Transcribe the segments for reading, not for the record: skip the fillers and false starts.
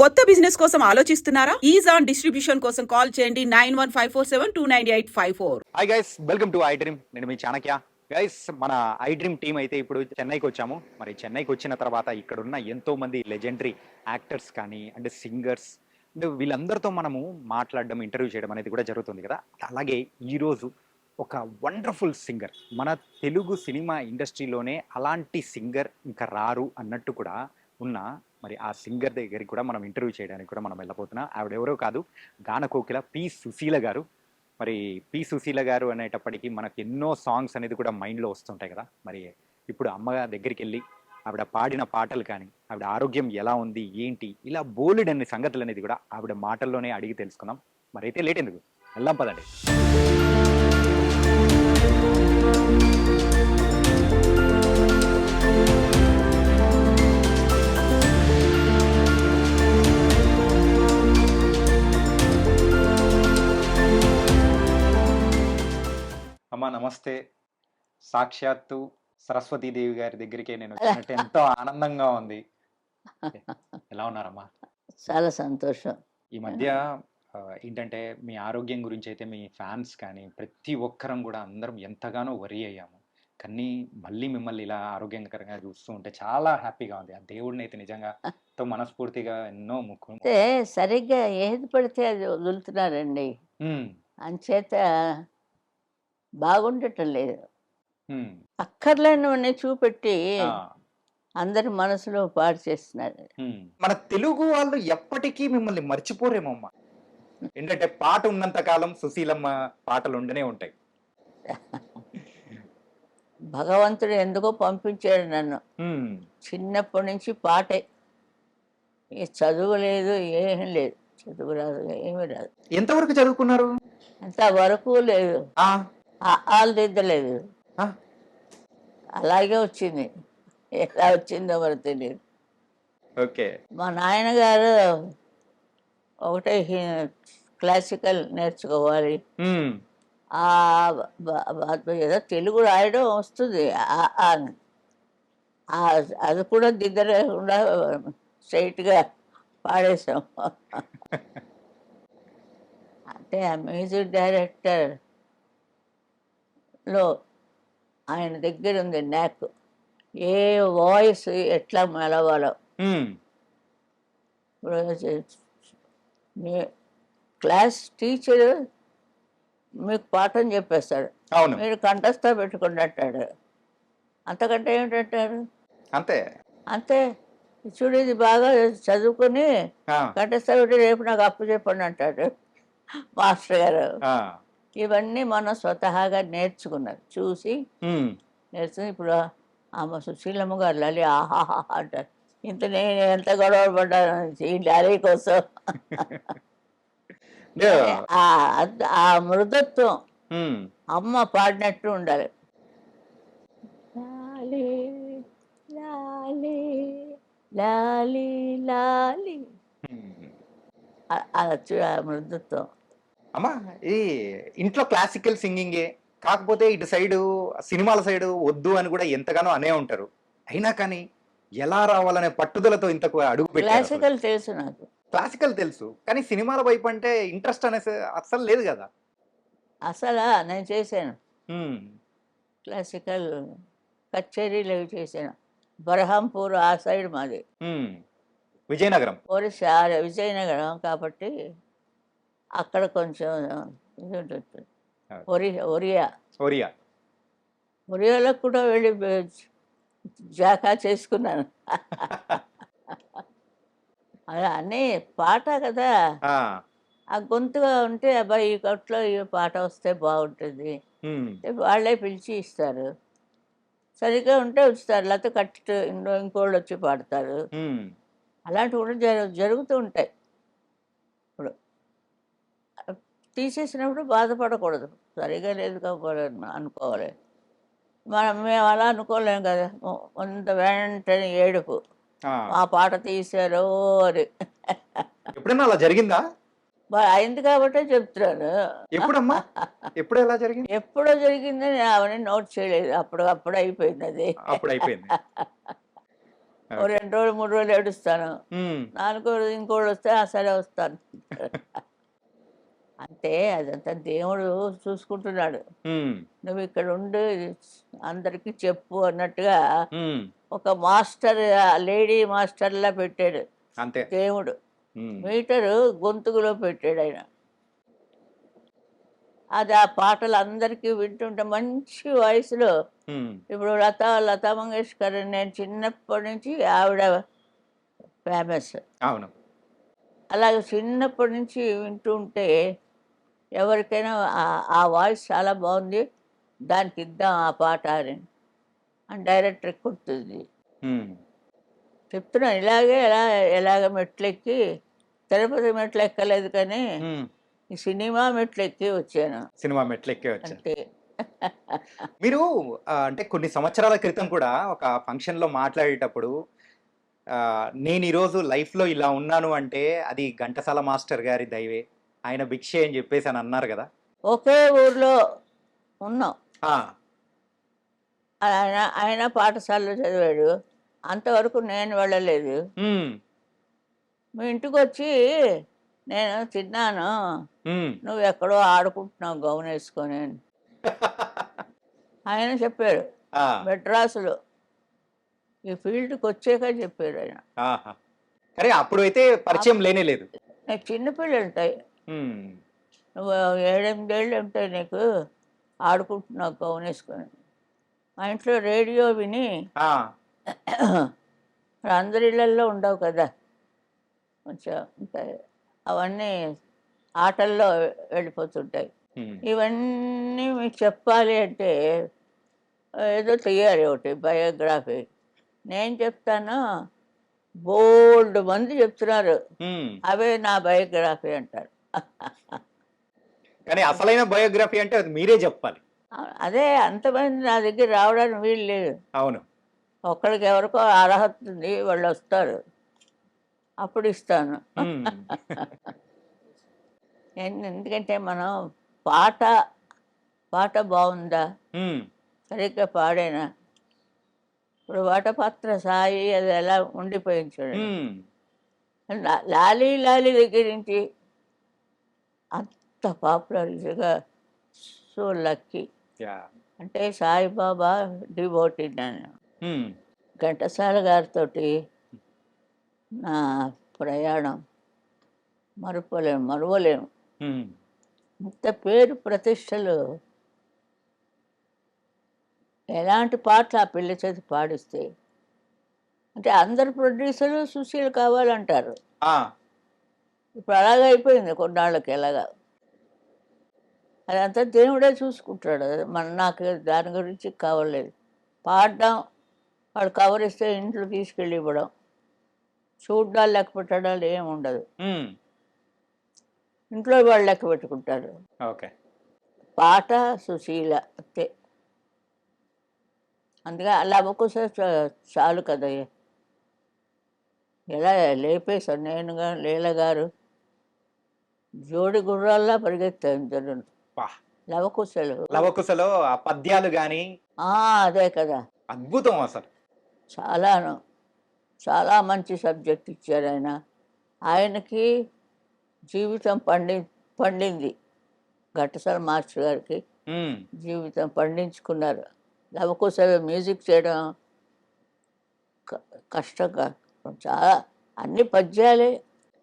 కొత్త బిజినెస్ కోసం ఆలోచిస్తున్నారా? ఈజ్ ఆన్ డిస్ట్రిబ్యూషన్ కోసం కాల్ చేయండి 9154722984. Hi guys, welcome to I dream. నేను మీ చాణక్య. గైస్, మన ఐ డ్రీమ్ టీం అయితే ఇప్పుడు చెన్నైకి వచ్చాము. మరి చెన్నైకి వచ్చిన తర్వాత ఇక్కడ ఉన్న ఎంతో మంది లెజెండరీ యాక్టర్స్ కానీ అంటే సింగర్స్ అంటే వీళ్ళందరితో మనము మాట్లాడడం, ఇంటర్వ్యూ చేయడం అనేది కూడా జరుగుతుంది కదా. అలాగే ఈరోజు ఒక వండర్ఫుల్ సింగర్, మన తెలుగు సినిమా ఇండస్ట్రీలోనే అలాంటి సింగర్ ఇంకా రారు అన్నట్టు కూడా ఉన్న మరి ఆ సింగర్ దగ్గరికి కూడా మనం ఇంటర్వ్యూ చేయడానికి కూడా మనం వెళ్ళబోతున్నాం. ఆవిడ ఎవరో కాదు, గాన కోకిల పి సుశీల గారు. మరి పి సుశీల గారు అనేటప్పటికీ మనకు ఎన్నో సాంగ్స్ అనేది కూడా మైండ్లో వస్తుంటాయి కదా. మరి ఇప్పుడు అమ్మ దగ్గరికి వెళ్ళి ఆవిడ పాడిన పాటలు కానీ, ఆవిడ ఆరోగ్యం ఎలా ఉంది, ఏంటి, ఇలా బోలెడ్ అన్ని సంగతులు అనేది కూడా ఆవిడ మాటల్లోనే అడిగి తెలుసుకుందాం. మరి అయితే లేట్ ఎందుకు, వెళ్దాం పదండి. అమ్మా నమస్తే. సాక్షాత్తు సరస్వతీదేవి గారి దగ్గరికి నేను వచ్చినట్టు ఎంతో ఆనందంగా ఉంది. ఎలా ఉన్నారమ్మా? చాలా సంతోషం. ఈ మధ్య ఏంటంటే మీ ఆరోగ్యం గురించి అయితే మీ ఫ్యాన్స్ కానీ ప్రతి ఒక్కరం కూడా అందరం ఎంతగానో వరి అయ్యాము. కానీ మళ్ళీ మిమ్మల్ని ఇలా ఆరోగ్యకరంగా చూస్తూ ఉంటే చాలా హ్యాపీగా ఉంది. ఆ దేవుడిని అయితే నిజంగా ఎంతో మనస్ఫూర్తిగా ఎన్నో ముక్కు. అంటే సరిగ్గా ఏది పడితే అది వదులుతున్నారండి, అంచేత బాగుండటం లేదు. అక్కర్లేనివన్నీ చూపెట్టి అందరి మనసులో పాడు చేస్తున్నారు. మన తెలుగు వాళ్ళు ఎప్పటికీ మిమ్మల్ని మర్చిపోరేమమ్మా. ఏంటంటే పాట ఉన్నంత కాలం సుశీలమ్మ పాటలు ఉండనే ఉంటాయి. భగవంతుడు ఎందుకో పంపించాడు నన్ను. చిన్నప్పటి నుంచి పాటే, ఈ చదువు లేదు, ఏం లేదు. చదువు రాదు, ఏమీ రాదు. ఎంతవరకు చదువుకున్నారు? అంతవరకు లేదు, ఆల్దిద్దలేదు. అలాగే వచ్చింది, ఎలా వచ్చిందో మరి తెలియదు. ఓకే. మా నాయనగారు ఒకటే క్లాసికల్ నేర్చుకోవాలి, ఏదో తెలుగు రాయడం వస్తుంది, అది కూడా దిద్దలేకుండా స్ట్రైట్గా పాడేసాం. అంటే ఆ మ్యూజిక్ డైరెక్టర్లో ఆయన దగ్గర ఉంది నాకు, ఏ వాయిస్ ఎట్లా మెలవాలో. క్లాస్ టీచరు మీకు పాఠం చెప్పేస్తాడు, మీరు కంఠస్థ పెట్టుకోండి అంటాడు. అంతకంటే ఏమిటంటారు? అంతే అంతే. చూడు, ఇది బాగా చదువుకుని కంఠస్థ పెట్టి రేపు నాకు అప్పు చెప్పండి అంటాడు మాస్టర్ గారు. ఇవన్నీ మనం స్వతహాగా నేర్చుకున్నారు, చూసి నేర్చుకుని. ఇప్పుడు ఆమె సుశీలమ్మ గారు లలి ఆహాహా అంటారు. ఇంత నేను ఎంత గొడవ పడ్డాను ఈ లారీ కోసం. ఆ మృదత్వం అమ్మ పాడినట్టు ఉండాలి. లాలి లాలి లాలి లాలి, ఆ మృదత్వం. అమ్మా, ఈ ఇంట్లో క్లాసికల్ సింగింగే కాకపోతే ఇటు సైడు సినిమాల సైడు వద్దు అని కూడా ఎంతగానో అనే ఉంటారు. అయినా కానీ ఎలా రావాలనే పట్టుదలతో ఇంతకు అడుగు పెట్టారు. క్లాసికల్ తెలుసు నాకు, క్లాసికల్ తెలుసు, కానీ సినిమాల వైపు అంటే ఇంట్రెస్ట్ అనేసి అస్సలు లేదు కదా. అసలు నేను చేశాను క్లాసికల్ కచేరీలు అవి చేశాను. బరహంపూర్ ఆ సైడ్ మాది, విజయనగరం, ఒరిస్సా విజయనగరం కాబట్టి అక్కడ కొంచెం ఇది ఉంటుంది. ఒరియాలో కూడా వెళ్ళి జాకా చేసుకున్నాను. అలా అన్నీ పాట కదా, ఆ గొంతుగా ఉంటే అబ్బాయి ఈ కొట్లో ఈ పాట వస్తే బాగుంటుంది, వాళ్ళే పిలిచి ఇస్తారు. సరిగ్గా ఉంటే ఉంచుతారు, లేకపోతే కట్టి ఇంకోళ్ళు వచ్చి పాడతారు. అలాంటివి కూడా జరుగుతూ ఉంటాయి. ఇప్పుడు తీసేసినప్పుడు బాధపడకూడదు, సరిగా లేదు కాబట్టి అనుకోవాలి. మేము అలా అనుకోలేము కదా, కొంత వెంటనే ఏడుపు, ఆ పాట తీశారో అని. ఎప్పుడైనా అలా జరిగిందా? అయింది కాబట్టే చెప్తున్నాను. ఎప్పుడమ్మా, ఎప్పుడు ఎలా జరిగింది? ఎప్పుడో జరిగిందని అవన్నీ నోట్ చేయలేదు, అప్పుడు అయిపోయింది అది. అప్పుడు అయిపోయింది. ఓ 2 రోజులు 3 రోజులు ఏడుస్తాను. ఉమ్, 4 రోజు ఇంకోళ్ళు వస్తే సరే వస్తాను. అంటే అదంతా దేవుడు చూసుకుంటున్నాడు. ఉమ్, నువ్వు ఇక్కడ ఉండి అందరికీ చెప్పు అన్నట్టుగా ఉమ్, ఒక మాస్టర్, లేడీ మాస్టర్లా పెట్టాడు అంతే. దేవుడు. ఉమ్, మీటరు గొంతుకులో పెట్టాడు ఆయన. అది ఆ పాటలు అందరికీ వింటుంటే మంచి వయసులో, ఉమ్, ఇప్పుడు లతా మంగేష్కర్ నేను చిన్నప్పటి నుంచి ఆవిడ ఫేమస్. అవును. అలాగే చిన్నప్పటి నుంచి వింటూ ఉంటే ఎవరికైనా ఆ వాయిస్ చాలా బాగుంది, దానికి ఇద్దాం ఆ పాట అని డైరెక్టర్ కుడుతుంది. ఉమ్, చెప్తున్నాను ఇలాగే ఎలాగ మెట్లెక్కి, తిరుపతి మెట్లు ఎక్కలేదు కానీ ఉమ్. ఈ సినిమా మెట్లు ఎక్కి వచ్చాను సినిమా మెట్లు ఎక్కే వచ్చారు అంతే. మీరు. అంటే కొన్ని సంవత్సరాల క్రితం కూడా ఒక ఫంక్షన్లో మాట్లాడేటప్పుడు నేను ఈరోజు లైఫ్లో ఇలా ఉన్నాను అంటే అది ఘంటసాల మాస్టర్ గారి దైవే, ఆయన భిక్షే అని చెప్పేసి అని అన్నారు కదా. ఒకే ఊర్లో ఉన్నాం. ఆ, ఆయన పాఠశాలలో చదివాడు, అంతవరకు నేను వెళ్ళలేదు. ఉమ్, మీ ఇంటికి వచ్చి నేను తిన్నాను, ఉమ్. నువ్వు ఎక్కడో ఆడుకుంటున్నావు గౌన్ వేసుకొని అని ఆయన చెప్పాడు. ఆ, మెడ్రాసులో ఈ ఫీల్డ్కి వచ్చాక చెప్పాడు ఆయన. ఆహా. కానీ అప్పుడు అయితే పరిచయం లేనే లేదు. నాకు చిన్నపిల్లలు ఉంటాయి, ఉమ్, నువ్వు 7-8 ఏళ్ళు ఉంటాయి నీకు, ఆడుకుంటున్నావు గౌన్ వేసుకొని. మా ఇంట్లో రేడియో విని, ఆ, మరి అందరి ఇళ్ళల్లో ఉండవు కదా, కొంచెం ఉంటాయి, అవన్నీ ఆటల్లో వెళ్ళిపోతుంటాయి. ఉమ్, ఇవన్నీ మీకు చెప్పాలి అంటే ఏదో తీయాలి ఒకటి బయోగ్రఫీ. నేను చెప్తాను, బోల్డ్ మంది చెప్తున్నారు, ఉమ్. అవే నా బయోగ్రఫీ అంటారు. కానీ అసలైన బయోగ్రఫీ అంటే అది మీరే చెప్పాలి. అదే అంతమంది నా దగ్గర రావడానికి వీలు లేదు. అవును. ఒక్కడికి ఎవరికో అర్హత ఉంది, వాళ్ళు వస్తారు, అప్పుడు ఇస్తాను. ఉమ్, ఎందుకంటే మనం పాట పాట బాగుందా, ఉమ్, సరిగ్గా పాడేనా. ఇప్పుడు వాటపాత్ర సాయి అది ఎలా ఉండిపోయింది చూడండి. ఉమ్. లాలీ లాలీ దగ్గర నుంచి అంత పాపులర్గా, సో లక్కీ. యా. అంటే సాయిబాబా డివోటీ నేను. ఉమ్, ఘంటసాల గారితో నా ప్రయాణం మరువలేము. ఉమ్. ఇంత పేరు ప్రతిష్టలు, ఎలాంటి పాటలు ఆ పిల్ల చేతి పాడిస్తే, అంటే అందరు ప్రొడ్యూసర్లు సుశీల్ కావాలంటారు. ఆ, ఇప్పుడు అలాగే అయిపోయింది కొన్నాళ్ళకి. ఎలాగా అదంతా దేవుడే చూసుకుంటాడు. నాకు దాని గురించి కావలేదు. పాడడం, వాడు కవర్ ఇస్తే ఇంట్లో తీసుకెళ్ళి ఇవ్వడం, చూడ్డాలు లెక్క పెట్టడాలు ఏమి ఉండదు. ఉమ్. ఇంట్లో వాళ్ళు లెక్క పెట్టుకుంటారు. ఓకే. పాట సుశీల అంతే. అందుకే అలా ఒక్కోసారి చాలు కదా. ఎలా లేపేశాను నేను, లీల గారు జోడి గుర్రాల్లా పరిగెత్తాను జరును. లవకుశలు లవకుశలో ఆ పద్యాలు గాని అదే కదా, అద్భుతం అసలు. చాలా మంచి సబ్జెక్ట్ ఇచ్చారు ఆయన. ఆయనకి జీవితం పండింది. ఘంటసాల మాస్టర్ గారికి ఉమ్, జీవితం పండించుకున్నారు. లవకుశలు మ్యూజిక్ చేయడం కష్టంగా, చాలా అన్ని పద్యాలే.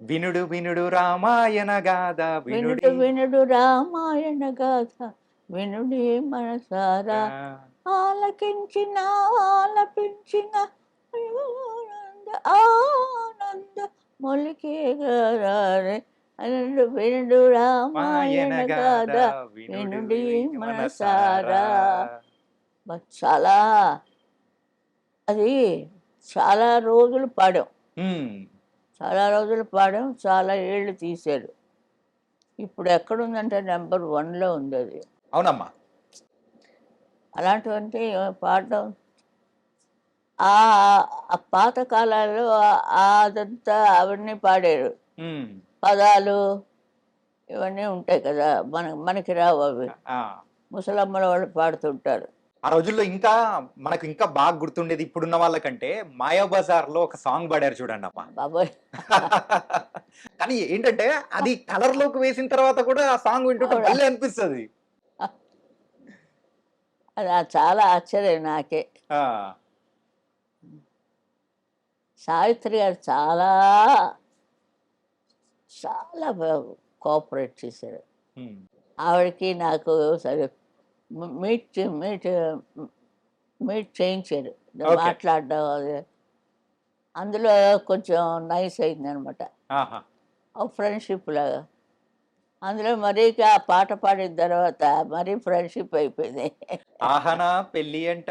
వినుడు వినుడు రామాయణ గాథ, వినుడు వినుడు రామాయణ గాథ, వినుడే మనసారా, ఆలకించిన ఆలపించిన ఆనంద మొలికే గారే, వినుడు వినుడు రామాయణ గాథ, వినుడే మనసారా. చాలా అది చాలా రోజులు పాడాం. ఉమ్, చాలా ఏళ్ళు తీశారు. ఇప్పుడు ఎక్కడుందంటే నెంబర్ 1లో ఉంది అది. అవునమ్మా. అలాంటివంటే పాడడం ఆ పాత కాలాల్లో అదంతా అవన్నీ పాడారు. ఉమ్, పదాలు ఇవన్నీ ఉంటాయి కదా, మనకి రావు అవి. ఆ, ముసలమ్మల వాళ్ళు పాడుతుంటారు. ఆ రోజుల్లో ఇంకా మనకు ఇంకా బాగా గుర్తుండేది ఇప్పుడున్న వాళ్ళకంటే మాయాబజార్‌లో ఒక సాంగ్ పాడారు చూడండి అమ్మ. బాబోయ్! కానీ ఏంటంటే అది కలర్‌లోకి వేసిన తర్వాత కూడా ఆ సాంగ్ వింటుంటే అవునా? భలే అనిపిస్తది. అది చాలా ఆశ్చర్యం నాకే. ఆ! సావిత్రి గారు చాలా, చాలా కోఆపరేట్ చేశారు. హ్మ్. ఆవిడకి నాకు సరే మీట్ మీట్ మీట్ చేయించారు. ఓకే. మాట్లాడడం అది. అందులో కొంచెం నైస్ అయిందనమాట. ఆహా! ఒక ఫ్రెండ్‌షిప్ లాగా. అందులో మరీ ఆ పాట పాడిన తర్వాత మరీ ఫ్రెండ్‌షిప్ అయిపోయింది. ఆహనా పెళ్లి అంట.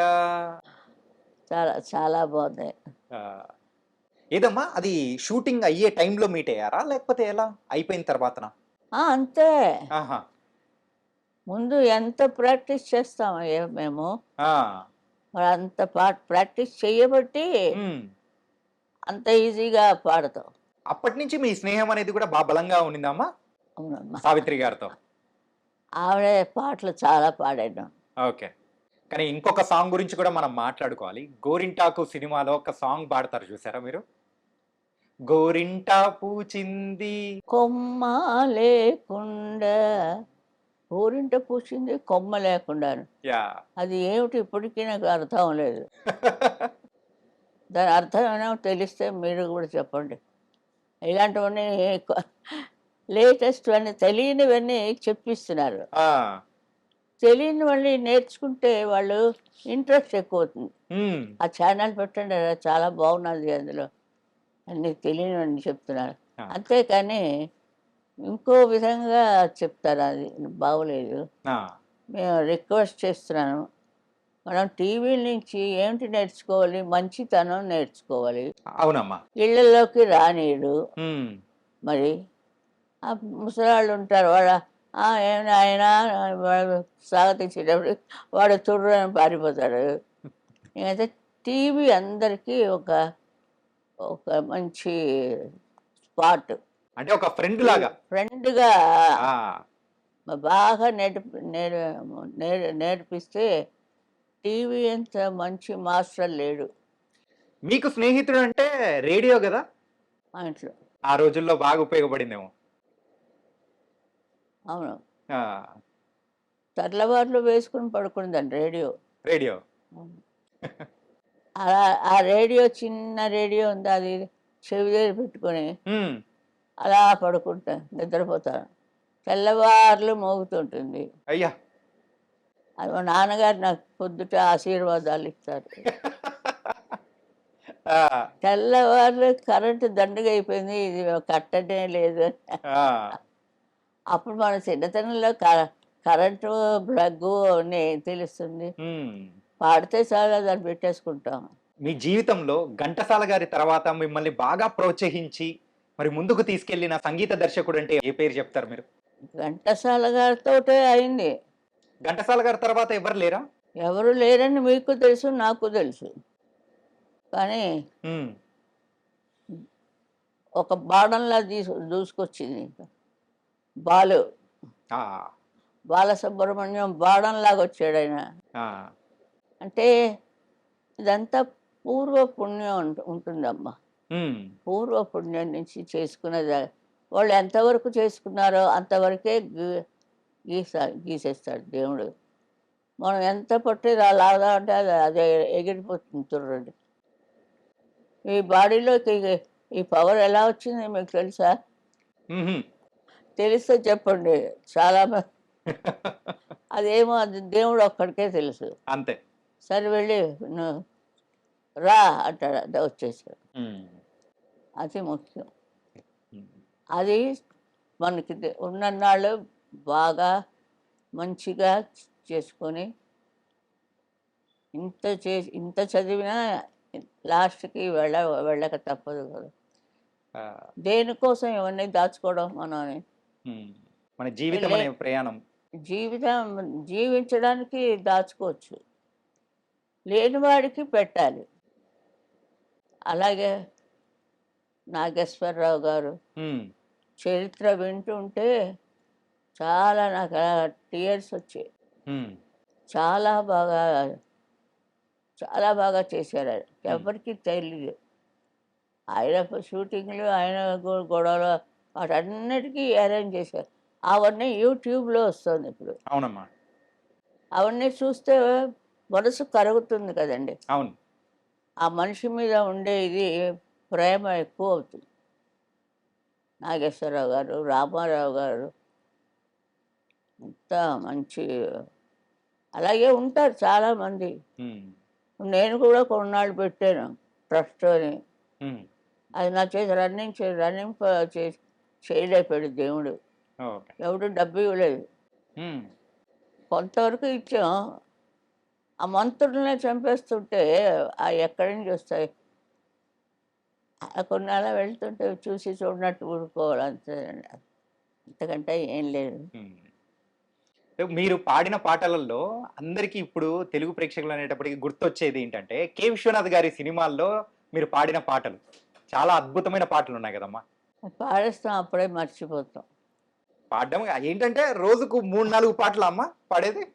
చాలా చాలా బాగుంది. ఆ! ఏదమ్మా అది షూటింగ్ అయ్యే టైంలో మీట్ అయ్యారా? లేకపోతే ఎలా? అయిపోయిన తర్వాతనా? అంతే. ఆహా! ముందు ఎంత ప్రాక్టీస్ చేస్తామో మేము. ఆ! మరి అంత ప్రాక్టీస్ చేయబట్టి హ్మ్. అంత ఈజీగా పాడతాం. అప్పటినుంచి మీ స్నేహం అనేది కూడా బలంగా ఉండిందా అమ్మా? అవునమ్మా. సావిత్రి గారితో. ఆవిడే పాటలు చాలా పాడాను. ఓకే. కానీ ఇంకొక సాంగ్ గురించి కూడా మనం మాట్లాడుకోవాలి. 'గోరింటాకు' సినిమాలో ఒక సాంగ్ పాడతారు చూసారా మీరు? గోరింటా పూచింది. కొమ్మ లేకుండా ఊరింట పూసింది కొమ్మ లేకుండాను. యాహ్! అది ఏమిటి ఇప్పటికీ నాకు అర్థం లేదు. దాని అర్థం ఏమైనా తెలిస్తే మీరు కూడా చెప్పండి. ఇలాంటివన్నీ లేటెస్ట్‌వన్నీ తెలియనివన్నీ చెప్పిస్తున్నారు. ఆ! తెలియనివన్నీ నేర్చుకుంటే వాళ్ళు ఇంట్రెస్ట్ ఎక్కువవుతుంది. హ్మ్. ఆ ఛానల్ పెట్టండి చాలా బాగున్నది అందులో. అన్నీ తెలియనివన్నీ చెప్తున్నారు. ఆ! అంతేకాని ఇంకో విధంగా చెప్తారు అది బాగోలేదు. ఆ! మేము రిక్వెస్ట్ చేస్తున్నాను. మనం టీవీ నుంచి ఏమిటి నేర్చుకోవాలి? మంచితనం నేర్చుకోవాలి. అవునమ్మా. ఇళ్ళలోకి రానీయడు. హ్మ్. మరి ఆ ముసలాళ్ళు ఉంటారు. "ఏం నాయనా" వాడు స్వాగతించేటప్పుడు వాడు తుర్రున పారిపోతాడు. ఇంకైతే టీవీ అందరికీ ఒక ఒక మంచి స్పాట్. అంటే ఒక ఫ్రెండ్ లాగా. ఫ్రెండ్‌గా ఆ! బాగా నేర్పిస్తే టీవీ అంత మంచి మాస్టర్ లేడు మీకు స్నేహితుడంటే రేడియో గదా! మా ఇంట్లో. ఆ రోజుల్లో బాగా ఉపయోగపడిందేమో. అవును. ఆ! తెల్లవార్లు వేసుకొని పడుకునేదాన్ని రేడియో. రేడియో. అవును. అలా ఆ రేడియో చిన్న రేడియో ఉంది. అది చెవి దగ్గర పెట్టుకొని హ్మ్. అలా పడుకుంటా నిద్రపోతాను. తెల్లవార్లు మోగుతుంటుంది. అయ్యా! అది మా నాన్నగారు నాకు పొద్దుట ఆశీర్వాదాలు ఇస్తారు. ఆ! తెల్లవార్లు కరెంటు దండిగా అయిపోయింది. ఇది కట్టనే లేదు. ఆ! అప్పుడు మన చిన్నతనంలో కరెంటు ప్లగ్గు అన్నీ ఏం తెలుస్తుంది. హ్మ్. పాడితే చాలు దాన్ని పెట్టేసుకుంటాం. మీ జీవితంలో ఘంటసాల గారి తర్వాత మిమ్మల్ని బాగా ప్రోత్సహించి, మరి ముందుకు తీసుకెళ్ళిన సంగీత దర్శకుడంటే ఏ పేరు చెప్తారు మీరు? ఘంటసాల గారితోటే అయింది. ఘంటసాల గారి తర్వాత ఎవరు లేరా? ఎవరు లేరని మీకు తెలుసు, నాకు తెలుసు. కానీ హ్మ్. ఒక బాణంలా దూసుకొచ్చింది. బాలు. ఆ! బాలసుబ్రహ్మణ్యం బాణంలాగా వచ్చాడాయన. ఆ! అంటే ఇదంతా పూర్వ పుణ్యం ఉంటుందమ్మా. హ్మ్. పూర్వ పుణ్యం నుంచి చేసుకున్నది. వాళ్ళు ఎంతవరకు చేసుకున్నారో అంతవరకే గీసేస్తాడు దేవుడు. మనం ఎంత పట్టి లాగుదాం అంటే అది అదే ఎగిరిపోతుంది తుర్రుని. ఈ బాడీలోకి ఈ పవర్ ఎలా వచ్చింది మీకు తెలుసా? హుహు. తెలిస్తే చెప్పండి. చాలా అదేమో అది దేవుడు ఒక్కడికే తెలుసు. అంతే. సరే వెళ్ళి నువ్వు రా అంటాడు. అదే వచ్చేసాడు. హ్మ్. అది ముఖ్యం. హ్మ్. అది మనకి ఉన్నన్నాళ్ళు బాగా మంచిగా చేసుకొని ఇంత చదివినా లాస్ట్‌కి వెళ్ళక తప్పదు కదా! ఆ! దేనికోసం ఇవన్నీ దాచుకోవడం మనం అని. హ్మ్. మన జీవితం లే అనే ప్రయాణం. జీవితం జీవించడానికి దాచుకోవచ్చు. లేనివాడికి పెట్టాలి. అలాగే నాగేశ్వరరావు గారు హ్మ్. చరిత్ర వింటుంటే చాలా నాకు టీయర్స్ వచ్చాయి. హ్మ్. చాలా బాగా చాలా బాగా చేశారు ఆయన. ఎవరికీ తెలియదు. ఆయన షూటింగ్లు, ఆయన గొడవలు వాటన్నిటికీ అరేంజ్ చేశారు. అవన్నీ యూట్యూబ్‌లో వస్తుంది ఇప్పుడు. అవునమ్మా. అవన్నీ చూస్తే మనసు కరుగుతుంది కదండీ! అవును. ఆ మనిషి మీద ఉండే ఇది ప్రేమ ఎక్కువ అవుతుంది. నాగేశ్వరరావు గారు, రామారావు గారు అంత మంచి అలాగే ఉంటారు చాలామంది. హ్మ్. నేను కూడా కొన్నాళ్ళు పెట్టాను ట్రస్ట్ అని. హ్మ్. అది నా చేతి రన్నింగ్ చేయలేపాడు దేవుడు. ఓకే. ఎవడు డబ్బు ఇవ్వలేదు. హ్మ్. కొంతవరకు ఇచ్చాం. ఆ మంత్రులనే చంపేస్తుంటే ఎక్కడి నుంచి వస్తాయి? కొన్ని అలా వెళ్తుంటే చూసి చూడనట్టు ఊరుకోవాలి అంతేనండి. అంతకంటే ఏం లేదు. హ్మ్. మీరు పాడిన పాటలలో అందరికీ ఇప్పుడు తెలుగు ప్రేక్షకులు అనేటప్పటికి గుర్తొచ్చేది ఏంటంటే, 'కె. విశ్వనాథ్' గారి సినిమాల్లో మీరు పాడిన పాటలు. చాలా అద్భుతమైన పాటలున్నాయి గదమ్మా! పాడేస్తాం అప్పుడే మర్చిపోతాం. పాడడం ఏంటంటే రోజుకు 3, 4 పాటలా అమ్మా పాడేది?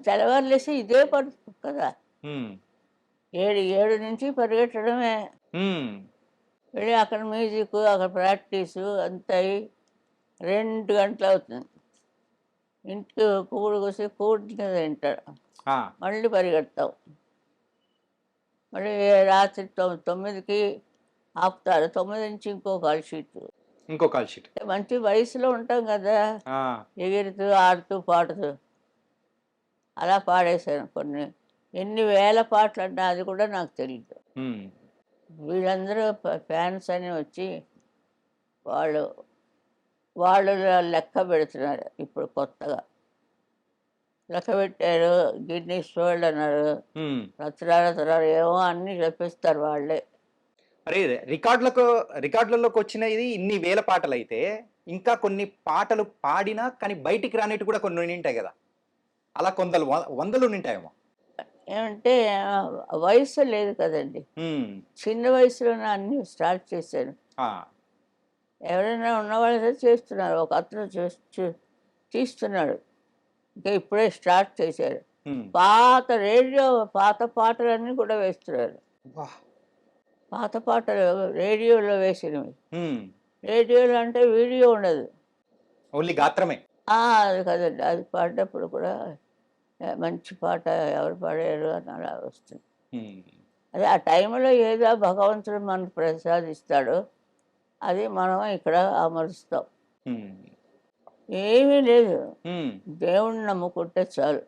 తెల్లవారు లేసి ఇదే పని కదా! హ్మ్. 7 నుంచి పరిగెట్టడమే. హ్మ్. వెళ్ళి అక్కడ మ్యూజిక్, అక్కడ ప్రాక్టీసు అంతా అయ్యి 2 గంటలవుతుంది. ఇంటికి కూడి కూడిన తింటాడు. ఆ! మళ్ళీ పరిగెడతాం. మళ్ళీ రాత్రి 9కి ఆపుతారు. 9 నుంచి ఇంకో కాల్ షీటు. ఇంకో కాల్ షీట్. మంచి వయసులో ఉంటాం కదా! ఆ! ఎగురుతూ, ఆడుతూ, పాడుతూ అలా పాడేశాను కొన్ని. ఎన్ని వేల పాటలన్నా అది కూడా నాకు తెలీదు. హ్మ్. వీళ్ళందరూ ఫ్యాన్స్ అని వచ్చి వాళ్ళు వాళ్ళు లెక్క పెడుతున్నారు ఇప్పుడు కొత్తగా. లెక్క పెట్టారు, గిన్నీస్ వరల్డ్ అన్నారు, హ్మ్. రచనాలు ఏమో అన్నీ చెప్పిస్తారు వాళ్ళే. అరే! రికార్డులలోకొచ్చిన ఇది ఇన్ని వేల పాటలైతే, ఇంకా కొన్ని పాటలు పాడినా కానీ బయటికి రానిటివి కూడా కొన్ని ఉండింటాయి గదా! అలా వందలుండింటాయేమో. ఏమంటే వయసు లేదు కదండి. హ్మ్. చిన్న వయసులోనే అన్నీ స్టార్ట్ చేశాను. ఆ! ఎవరైనా ఉన్నవాళ్ళైతే చేస్తున్నారు. ఒక అతను తీస్తున్నాడు. ఇంకా ఇప్పుడే స్టార్ట్ చేశారు. హ్మ్. పాత పాటలన్నీ కూడా వేస్తున్నారు. వాహ్! పాత పాటలు రేడియోలో వేసినవి. హ్మ్. రేడియోలో అంటే వీడియో ఉండదు. ఓన్లీ గాత్రమే. అది కదండి. అది పాడినప్పుడు కూడా మంచి పాట ఎవరు పాడారు అని అలా వస్తుంది. హ్మ్. అదే ఆ టైంలో ఏదో భగవంతుడు మనకు ప్రసాదిస్తాడో అది మనం ఇక్కడ అమరుస్తాం. హ్మ్. ఏమీ లేదు. హ్మ్. దేవుడిని నమ్ముకుంటే చాలు.